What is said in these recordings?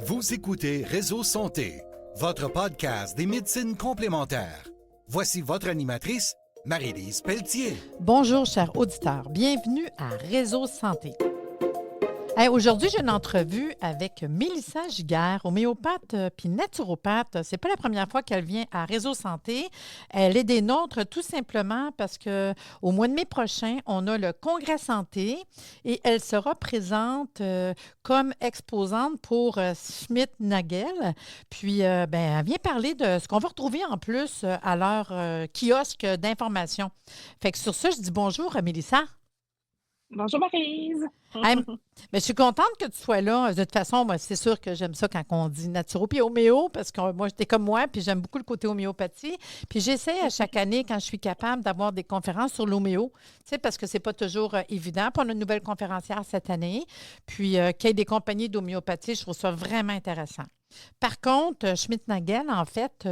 Vous écoutez Réseau Santé, votre podcast des médecines complémentaires. Voici votre animatrice, Marie-Lise Pelletier. Bonjour, chers auditeurs. Bienvenue à Réseau Santé. Aujourd'hui, j'ai une entrevue avec Mélissa Giguère, homéopathe puis naturopathe. C'est pas la première fois qu'elle vient à Réseau Santé. Elle est des nôtres tout simplement parce que au mois de mai prochain, on a le Congrès Santé et elle sera présente comme exposante pour Schmidt-Nagel. Puis, elle vient parler de ce qu'on va retrouver en plus à leur kiosque d'information. Fait que sur ça, je dis bonjour à Mélissa. Bonjour Marie-Lise. Mais je suis contente que tu sois là. De toute façon, moi, c'est sûr que j'aime ça quand on dit naturo puis homéo, parce que moi, j'étais comme moi, puis j'aime beaucoup le côté homéopathie. Puis j'essaie à chaque année, quand je suis capable, d'avoir des conférences sur l'homéo, tu sais, parce que c'est pas toujours évident. Puis on a une nouvelle conférencière cette année. Puis qu'il y ait des compagnies d'homéopathie, je trouve ça vraiment intéressant. Par contre, Schmidt-Nagel, en fait,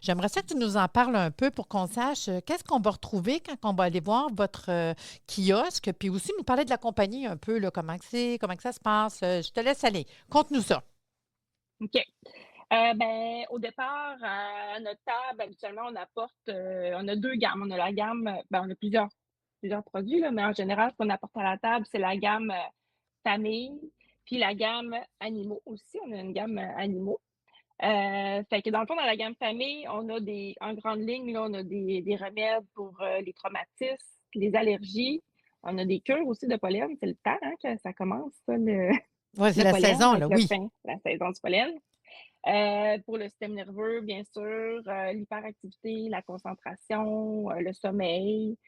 j'aimerais ça que tu nous en parles un peu pour qu'on sache qu'est-ce qu'on va retrouver quand on va aller voir votre kiosque, puis aussi nous parler de la compagnie un peu, là, comment que ça se passe. Je te laisse aller. Conte-nous ça. OK. Au départ, à notre table, habituellement, on apporte, on a deux gammes. On a la gamme, on a plusieurs produits, là, mais en général, ce qu'on apporte à la table, c'est la gamme famille, puis la gamme animaux aussi. On a une gamme animaux. Fait que dans le fond, dans la gamme famille, on a en grande ligne, là, on a des remèdes pour les traumatismes, les allergies. On a des cures aussi de pollen. C'est le temps que ça commence, ça, Oui, c'est le la pollen, saison, avec là, le oui. fin, la saison du pollen. Pour le système nerveux, bien sûr, l'hyperactivité, la concentration, le sommeil.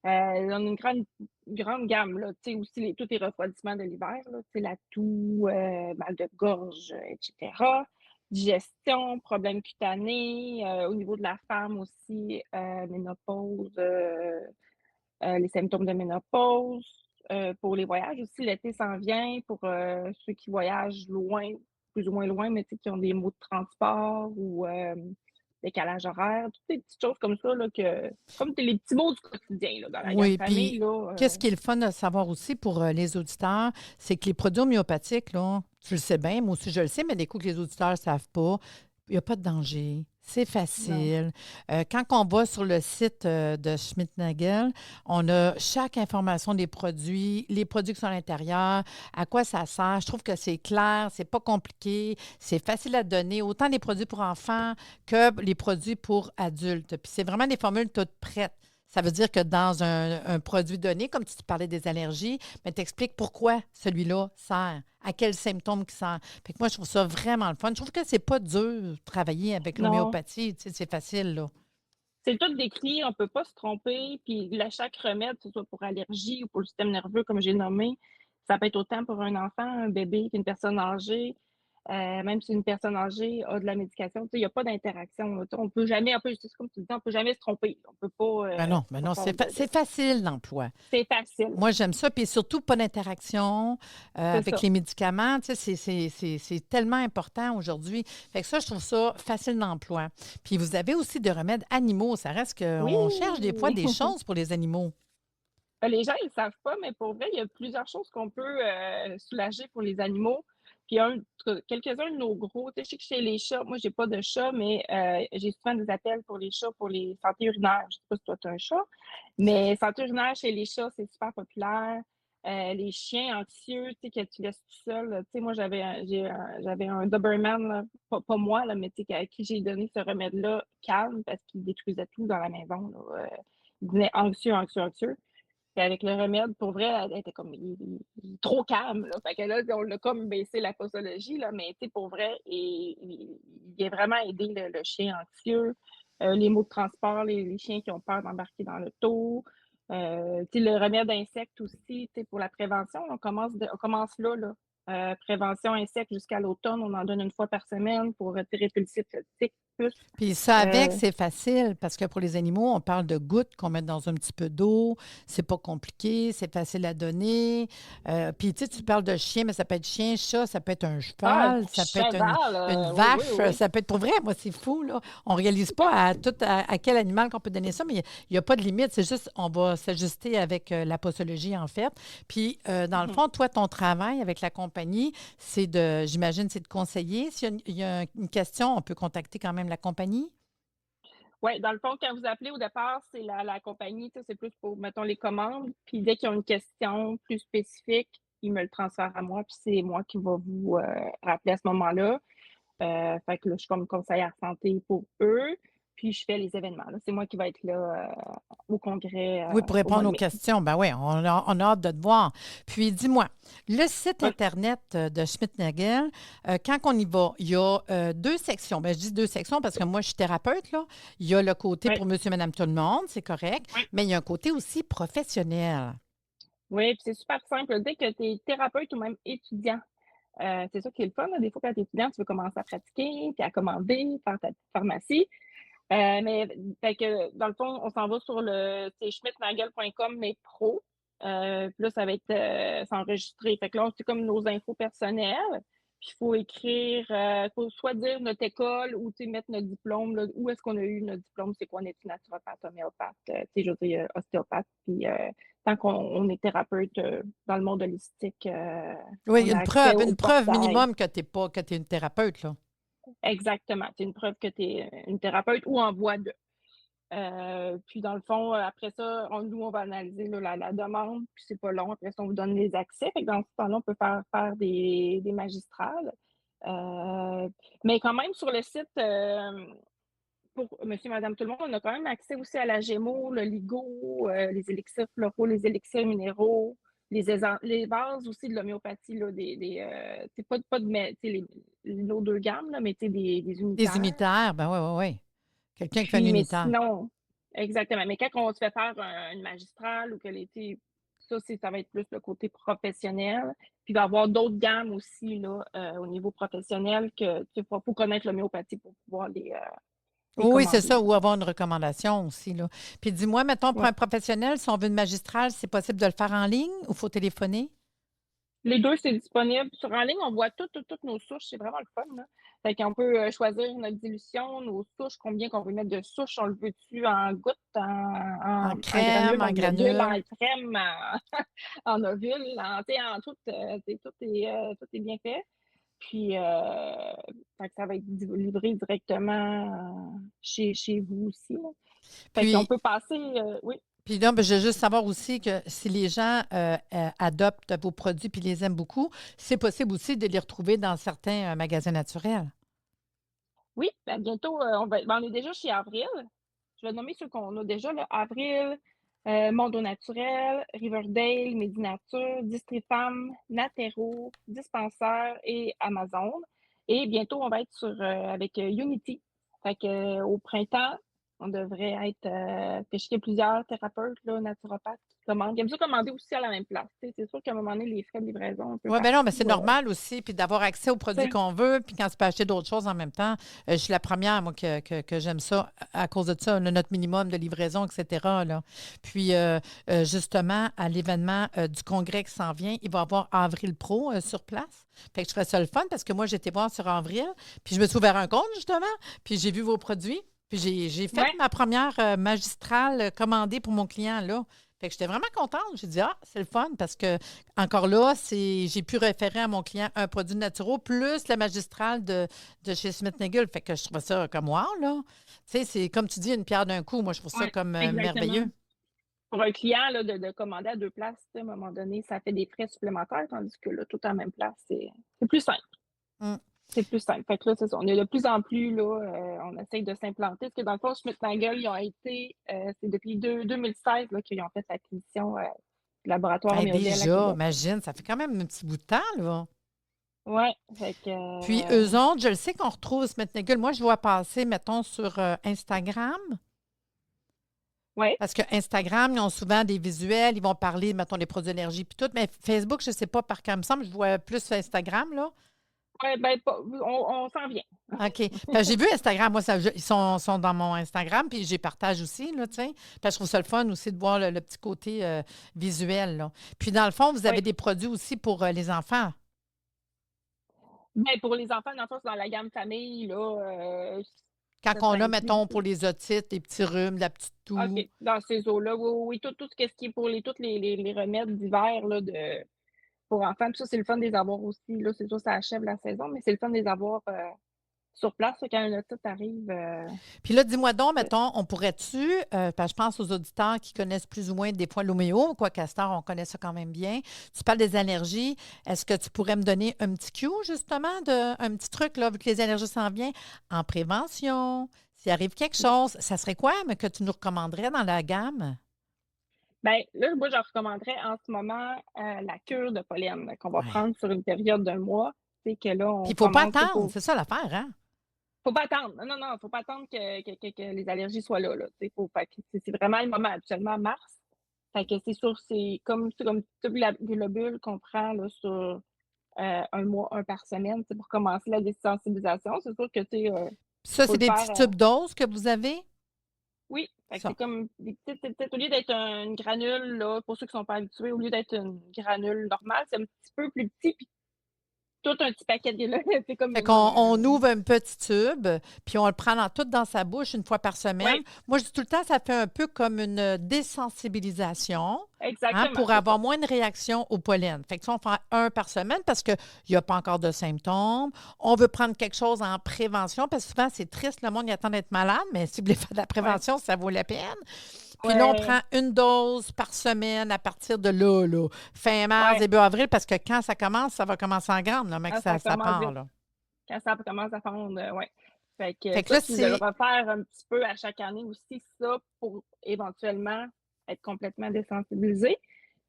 On a une grande gamme, là, tu sais, aussi tous les refroidissements de l'hiver, là, tu sais, la toux, mal de gorge, etc. Digestion, problèmes cutanés, au niveau de la femme aussi, ménopause, les symptômes de ménopause. Pour les voyages aussi, l'été s'en vient pour ceux qui voyagent loin, plus ou moins loin, mais qui ont des maux de transport ou décalage horaire, toutes ces petites choses comme ça, là, comme les petits mots du quotidien là, dans la gamme Oui, famille. puis Là, qu'est-ce qui est le fun de savoir aussi pour les auditeurs, c'est que les produits homéopathiques, là, tu le sais bien, moi aussi je le sais, mais des coups que les auditeurs ne savent pas, il n'y a pas de danger. C'est facile. Quand on va sur le site de Schmidt-Nagel, on a chaque information des produits, les produits qui sont à l'intérieur, à quoi ça sert. Je trouve que c'est clair, c'est pas compliqué, c'est facile à donner, autant les produits pour enfants que les produits pour adultes. Puis c'est vraiment des formules toutes prêtes. Ça veut dire que dans un produit donné, comme tu parlais des allergies, mais t'expliques pourquoi celui-là sert, à quels symptômes qui sert. Fait que moi, je trouve ça vraiment le fun. Je trouve que c'est pas dur de travailler avec non, l'homéopathie. Tu sais, c'est facile, là. c'est tout décrit, on ne peut pas se tromper. Puis chaque remède, que ce soit pour allergie ou pour le système nerveux, comme j'ai nommé, ça peut être autant pour un enfant, un bébé qu'une personne âgée. Même si une personne âgée a de la médication, il n'y a pas d'interaction. On peut jamais, c'est comme tu dis, on peut jamais se tromper. On peut pas. Ben non, c'est facile l'emploi. C'est facile. Moi, j'aime ça. Puis surtout, pas d'interaction avec ça. les médicaments. Tu sais, c'est tellement important aujourd'hui. Fait que ça, je trouve ça facile d'emploi. Puis vous avez aussi des remèdes animaux. Ça reste qu'on cherche des fois des choses pour les animaux. Les gens, ils ne savent pas, mais pour vrai, il y a plusieurs choses qu'on peut soulager pour les animaux. Puis quelques-uns de nos gros, tu sais, je sais que chez les chats, moi, j'ai pas de chat, mais j'ai souvent des appels pour les chats, pour les santé urinaires. Je sais pas si toi, tu as un chat, mais santé urinaire chez les chats, c'est super populaire. Les chiens anxieux, tu sais, que tu laisses tout seul. Tu sais, moi, j'avais un Doberman, là, pas moi, là, mais tu sais, à qui j'ai donné ce remède-là calme parce qu'il détruisait tout dans la maison. Là. Il devenait anxieux, anxieux, anxieux. Puis avec le remède, pour vrai, elle était comme il est trop calme. Là. Fait que là, on l'a comme baissé la posologie, là, mais pour vrai, il a vraiment aidé le chien anxieux, les maux de transport, les chiens qui ont peur d'embarquer dans l'auto. Le remède d'insectes aussi, pour la prévention, on commence là, là. Prévention insectes jusqu'à l'automne, on en donne une fois par semaine pour répulsir le tic, plus. Puis ça avec, c'est facile parce que pour les animaux, on parle de gouttes qu'on met dans un petit peu d'eau. C'est pas compliqué, c'est facile à donner. Puis tu parles de chien, mais ça peut être chien, chat, ça peut être un cheval, ça peut être une vache. Oui. Ça peut être pour vrai, moi, c'est fou, là. On réalise pas à quel animal qu'on peut donner ça, mais il n'y a pas de limite. C'est juste, on va s'ajuster avec la posologie, en fait. Puis, dans le fond, toi, ton travail avec la compagnie compagnie, j'imagine, c'est de conseiller. S'il y a une question, on peut contacter quand même la compagnie? Oui, dans le fond, quand vous appelez au départ, c'est la compagnie, tu sais, c'est plus pour, mettons, les commandes. Puis dès qu'ils ont une question plus spécifique, ils me le transfèrent à moi, puis c'est moi qui va vous rappeler à ce moment-là. Fait que là, je suis comme conseillère santé pour eux, puis je fais les événements, là. C'est moi qui vais être là au congrès Oui, pour au mois répondre de aux mai. questions. Ben oui, on a hâte de te voir. Puis dis-moi, le site Oui, Internet de Schmitt-Nagel, quand on y va, il y a deux sections. Ben, je dis deux sections parce que moi, je suis thérapeute, là. Il y a le côté oui, pour monsieur, madame, tout le monde, c'est correct, oui. mais il y a un côté aussi professionnel. Oui, puis c'est super simple. Dès que tu es thérapeute ou même étudiant, c'est ça qui est le fun, là. Des fois, quand tu es étudiant, tu veux commencer à pratiquer, puis à commander, faire ta petite pharmacie. Mais fait que dans le fond, on s'en va sur le c'est schmidtnagel.com, mais pro. Puis là, ça va être s'enregistrer. Fait que là, c'est comme nos infos personnelles. Puis il faut écrire, faut soit dire notre école ou mettre notre diplôme, là, où est-ce qu'on a eu notre diplôme, c'est quoi, on est naturopathe, homéopathe, je veux dire, ostéopathe. Puis tant qu'on est thérapeute dans le monde holistique, Oui, il on y a a accès au une preuve portail. minimum que tu n'es pas, que tu es une thérapeute, là. Exactement. C'est une preuve que tu es une thérapeute ou en voie de. Puis dans le fond, après ça, nous, on va analyser là, la demande, puis c'est pas long. Après ça, on vous donne les accès. Fait que dans ce temps-là, on peut faire des magistrales. Euh, mais quand même, sur le site, pour monsieur, madame, tout le monde, on a quand même accès aussi à la Gémeaux, le LIGO, les élixirs floraux, les élixirs minéraux, les bases aussi de l'homéopathie, là, c'est pas de, nos deux gammes, là, mais des Des unitaires. unitaires, ben oui, oui, oui. Quelqu'un qui fait un Puis, mais unitaire. sinon, exactement. Mais quand on se fait faire une magistrale ou que l'été, ça va être plus le côté professionnel. Puis, il va y avoir d'autres gammes aussi là, au niveau professionnel que il faut connaître l'homéopathie pour pouvoir les Oui, c'est commander. ça, ou avoir une recommandation aussi, là. Puis dis-moi, mettons, pour Ouais. un professionnel, si on veut une magistrale, c'est possible de le faire en ligne ou faut téléphoner? Les deux, c'est disponible. Sur en ligne, on voit toutes nos souches. C'est vraiment le fun, là. Fait qu'on peut choisir notre dilution, nos souches, combien qu'on veut mettre de souches. On le veut-tu en gouttes, En en crème, granules, en en globules, granule. en crème, en ovule, en tout, tout est bien fait. Puis, fait que ça va être livré directement chez vous aussi, là. Fait qu'on Puis, peut passer, oui. puis là, ben, je veux juste savoir aussi que si les gens adoptent vos produits puis les aiment beaucoup, c'est possible aussi de les retrouver dans certains magasins naturels. Oui, ben bientôt, on est déjà chez Avril. Je vais nommer ceux qu'on a déjà, là. Avril, Mondo Naturel, Riverdale, Medinature, Distrifam, Natero, Dispensaire et Amazon. Et bientôt, on va être avec Unity. Fait que, au printemps, on devrait être que je sais qu'il y a plusieurs thérapeutes, là, naturopathes qui commandent. Ils aiment ça commander aussi à la même place. Tu sais, c'est sûr qu'à un moment donné, les frais de livraison un peu Oui, bien non, mais partout. c'est normal aussi, puis d'avoir accès aux Tu produits sais, qu'on veut, puis quand tu peux acheter d'autres choses en même temps. Je suis la première, moi, que j'aime ça à cause de ça, notre minimum de livraison, etc. Là. Puis, justement, à l'événement du congrès qui s'en vient, il va y avoir Avril Pro sur place. Fait que je ferais ça le fun parce que moi, j'étais voir sur Avril, puis je me suis ouvert un compte, justement, puis j'ai vu vos produits, puis j'ai fait ouais. ma première magistrale commandée pour mon client, là. Fait que j'étais vraiment contente. J'ai dit, ah, c'est le fun parce que encore là, j'ai pu référer à mon client un produit naturel plus la magistrale de chez Smith-Nagel. Fait que je trouve ça comme wow, là. Tu sais, c'est comme tu dis, une pierre d'un coup. Moi, je trouve ça Oui, comme exactement. merveilleux. Pour un client, là, de commander à deux places, tu sais, à un moment donné, ça fait des frais supplémentaires, tandis que là, tout à la même place, c'est plus simple. Mm. C'est plus simple. Fait que là, c'est ça. On est de plus en plus, là, on essaye de s'implanter. Parce que dans le fond, Schmitt-Nagel, ils ont été, c'est depuis 2016 là, qu'ils ont fait l'acquisition du laboratoire Hey, Homéodel à déjà, Québec. imagine, ça fait quand même un petit bout de temps, là. Ouais, fait que, Puis eux autres, je le sais qu'on retrouve Smith-Nagel. Moi, je vois passer, mettons, sur Instagram. ouais. Parce que Instagram, ils ont souvent des visuels, ils vont parler, mettons, des produits d'énergie puis tout. Mais Facebook, je ne sais pas par quoi il me semble, je vois plus sur Instagram, là. Ouais, ben, on s'en vient. OK. Parce que j'ai vu Instagram. Moi, ils sont dans mon Instagram, puis j'ai partage aussi, là, tu sais. Parce que je trouve ça le fun aussi de voir le petit côté visuel, là. Puis, dans le fond, vous avez Oui. des produits aussi pour les enfants. Ben, pour les enfants, dans le fond, c'est dans la gamme famille, là, Quand ça on a, inclut. mettons, pour les otites, les petits rhumes, la petite toux. OK, dans ces eaux-là, oui, oui, oui, tout ce qui est pour tous les remèdes d'hiver, là, pour enfants. Puis ça, c'est le fun de les avoir aussi. Là, c'est sûr, ça achève la saison, mais c'est le fun de les avoir sur place là, quand un automne arrive. Puis là, dis-moi donc, mettons, on pourrait-tu, parce que je pense aux auditeurs qui connaissent plus ou moins des fois l'homéo, quoi Castor, on connaît ça quand même bien. Tu parles des allergies. Est-ce que tu pourrais me donner un petit cue, justement, un petit truc, là, vu que les allergies s'en viennent, en prévention, s'il arrive quelque chose, ça serait quoi, mais que tu nous recommanderais dans la gamme? Ben, là, moi, je recommanderais en ce moment la cure de pollen qu'on va Oui. prendre sur une période d'un mois. C'est que là, Puis on il ne faut pas commence, attendre, c'est ça l'affaire, hein? faut pas attendre. Non, non, non, faut pas attendre que les allergies soient là. Fait que c'est vraiment le moment, actuellement, mars. Fait que c'est sûr, c'est comme toute la globule qu'on prend là, sur un mois, un par semaine, c'est pour commencer la désensibilisation. C'est sûr que Puis ça, faut c'est le des faire. petits tubes d'os que vous avez? Oui, fait que c'est Ça. comme au lieu d'être une granule, là, pour ceux qui sont pas habitués, au lieu d'être une granule normale, c'est un petit peu plus petit, puis tout un petit paquet de là, c'est comme Fait qu'on ouvre un petit tube, puis on le prend tout dans sa bouche une fois par semaine. oui, Moi, je dis tout le temps, ça fait un peu comme une désensibilisation, hein, exactement, pour c'est ça. avoir moins de réaction au pollen. Fait que ça, on fait un par semaine parce qu'il n'y a pas encore de symptômes. On veut prendre quelque chose en prévention parce que souvent, c'est triste, le monde y attend d'être malade, mais si vous voulez faire de la Ouais, prévention, ça vaut la peine. Puis là, on ouais, prend une dose par semaine à partir de là, fin mars, ouais. début avril, parce que quand ça commence, ça va commencer en grande, là, mais que Quand ça ça commence part, vite, là. quand ça commence à fondre, ouais. Fait que Fait que ça, là, puis de le c'est. refaire un petit peu à chaque année aussi, ça, pour éventuellement être complètement désensibilisé.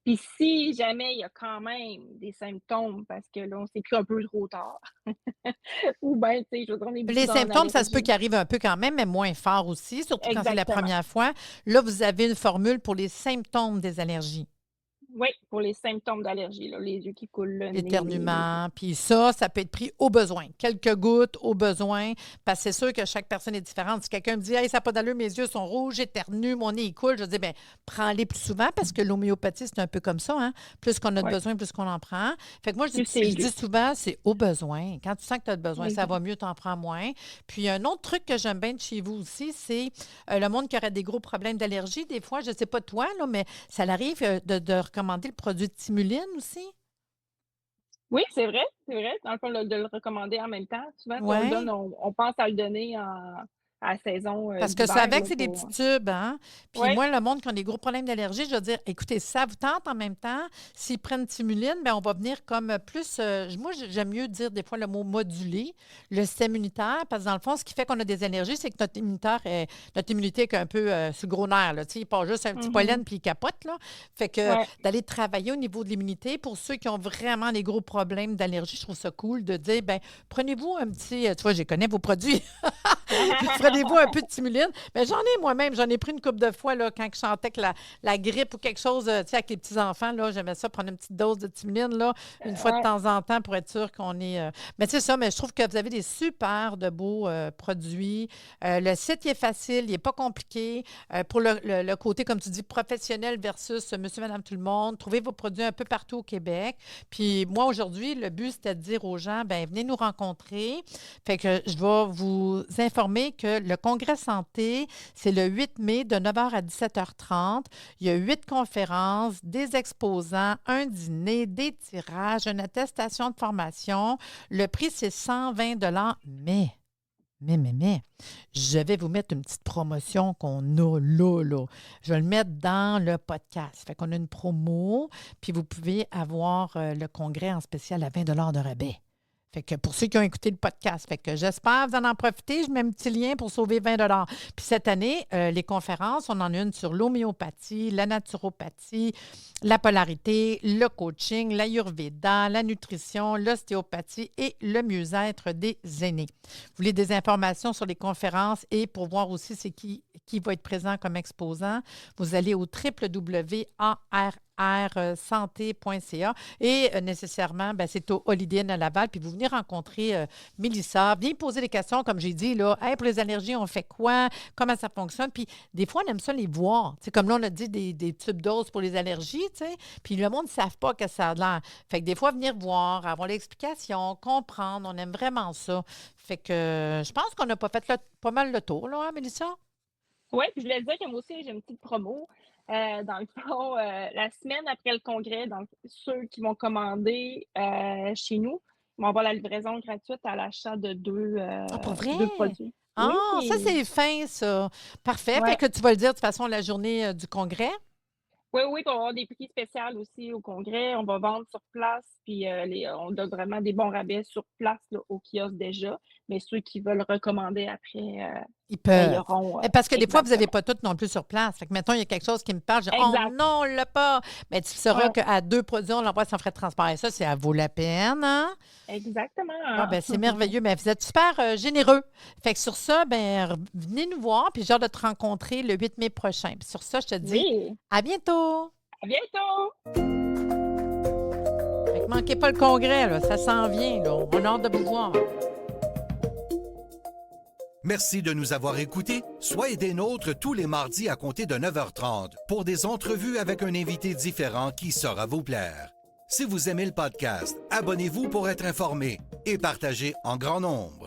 Puis si jamais il y a quand même des symptômes, parce que là, on s'est pris un peu trop tard, ou bien, tu sais, je veux dire, on est beaucoup Les dans symptômes, ça se peut l'allergie. qu'ils arrivent un peu quand même, mais moins fort aussi, surtout quand c'est la Exactement. première fois. Là, vous avez une formule pour les symptômes des allergies. Oui, pour les symptômes d'allergie, là, les yeux qui coulent, le nez, Éternuement, puis ça peut être pris au besoin. Quelques gouttes au besoin, parce que c'est sûr que chaque personne est différente. Si quelqu'un me dit « Hey, ça n'a pas d'allure, mes yeux sont rouges, j'éternue, mon nez il coule », je dis « Bien, prends-les plus souvent parce que l'homéopathie, c'est un peu comme ça, hein? Plus qu'on a de ouais, besoin, plus qu'on en prend. » Fait que moi, plus c'est je aigu. dis souvent, c'est au besoin. Quand tu sens que tu as besoin, ça Exact. va mieux, tu en prends moins. Puis un autre truc que j'aime bien de chez vous aussi, c'est le monde qui aurait des gros problèmes d'allergie. Des fois, je ne sais pas toi, là, mais ça arrive de recommander le produit de Timuline aussi. Oui, c'est vrai. Dans le fond, de le recommander en même temps. Souvent, si on le donne, Oui. on pense à le donner à la saison Parce que c'est d'hiver, avec, là, c'est des petits pour. tubes, hein? Puis Oui, moi, le monde qui a des gros problèmes d'allergie, je veux dire, écoutez, si ça vous tente en même temps, s'ils prennent Timuline, bien, on va venir comme plus. Moi, j'aime mieux dire des fois le mot moduler le système immunitaire, parce que dans le fond, ce qui fait qu'on a des allergies, c'est que notre immunité est un peu sur le gros nerf, là. Tu sais, il part juste un petit mhm, pollen puis il capote, là. Fait que ouais. d'aller travailler au niveau de l'immunité, pour ceux qui ont vraiment des gros problèmes d'allergie, je trouve ça cool de dire, ben prenez-vous un petit. Tu vois, je connais vos produits. Prenez-vous un peu de Timuline. Mais j'en ai moi-même, j'en ai pris une couple de fois là, quand je sentais que la grippe ou quelque chose, tu sais, avec les petits-enfants, là, j'aimais ça, prendre une petite dose de Timuline, là, une fois de Ouais. temps en temps pour être sûr qu'on est. Mais c'est ça, mais je trouve que vous avez des super de beaux produits. Le site, il est facile, il n'est pas compliqué. Pour le côté, comme tu dis, professionnel versus monsieur, madame, tout le monde, trouvez vos produits un peu partout au Québec. Puis moi, aujourd'hui, le but, c'était de dire aux gens, ben venez nous rencontrer. Fait que je vais vous informer que le congrès santé, c'est le 8 mai de 9h à 17h30. Il y a 8 conférences, des exposants, un dîner, des tirages, une attestation de formation. Le prix, c'est 120 mais, je vais vous mettre une petite promotion qu'on a là. Je vais le mettre dans le podcast. Fait qu'on a une promo, puis vous pouvez avoir le congrès en spécial à 20 de rabais. Fait que pour ceux qui ont écouté le podcast, fait que j'espère vous en profiter. Je mets un petit lien pour sauver 20 Puis cette année, les conférences, on en a une sur l'homéopathie, la naturopathie, la polarité, le coaching, l'ayurveda, la nutrition, l'ostéopathie et le mieux-être des aînés. Vous voulez des informations sur les conférences et pour voir aussi c'est qui va être présent comme exposant, vous allez au www.arrsanté.ca et nécessairement, ben, c'est au Holiday Inn à Laval. Puis vous venez rencontrer Mélissa, venez poser des questions, comme j'ai dit, là, hey, pour les allergies, on fait quoi? Comment ça fonctionne? Puis des fois, on aime ça les voir. Tu sais, comme là, on a dit des tubes d'os pour les allergies, tu sais. Puis le monde ne savent pas que ça a l'air. Fait que des fois, venir voir, avoir l'explication, comprendre, on aime vraiment ça. Fait que je pense qu'on n'a pas fait pas mal le tour, là, hein, Mélissa? Oui, puis je voulais dire que moi aussi, j'ai une petite promo. Dans le fond, la semaine après le congrès, donc ceux qui vont commander chez nous vont avoir la livraison gratuite à l'achat de Ah, pour vrai? deux produits. Oui, Ah, ça, c'est fin, ça. Parfait. Fait ouais. que tu vas le dire de toute façon la journée du congrès. Oui, oui, puis on va avoir des prix spéciaux aussi au congrès. On va vendre sur place, puis on donne vraiment des bons rabais sur place là, au kiosque déjà. Mais ceux qui veulent recommander après, Ils ben, ils peuvent. auront Mais parce que des fois, vous n'avez exactement. pas toutes non plus sur place. Fait que, mettons, il y a quelque chose qui me parle, je dis, oh Exact. non, on ne l'a pas. Mais tu sauras Ouais, qu'à 2 produits, on l'envoie sans frais de transport. Et ça vaut la peine, hein? Ah, exactement. ben c'est merveilleux. Mais vous êtes super généreux. Fait que sur ça, ben, venez nous voir, puis j'ai hâte de te rencontrer le 8 mai prochain. Puis sur ça, je te dis Oui, à bientôt. à bientôt! Fait que manquez pas le congrès, là. Ça s'en vient, là. On a hâte de vous voir. Merci de nous avoir écoutés. Soyez des nôtres tous les mardis à compter de 9h30 pour des entrevues avec un invité différent qui saura vous plaire. Si vous aimez le podcast, abonnez-vous pour être informé et partagez en grand nombre.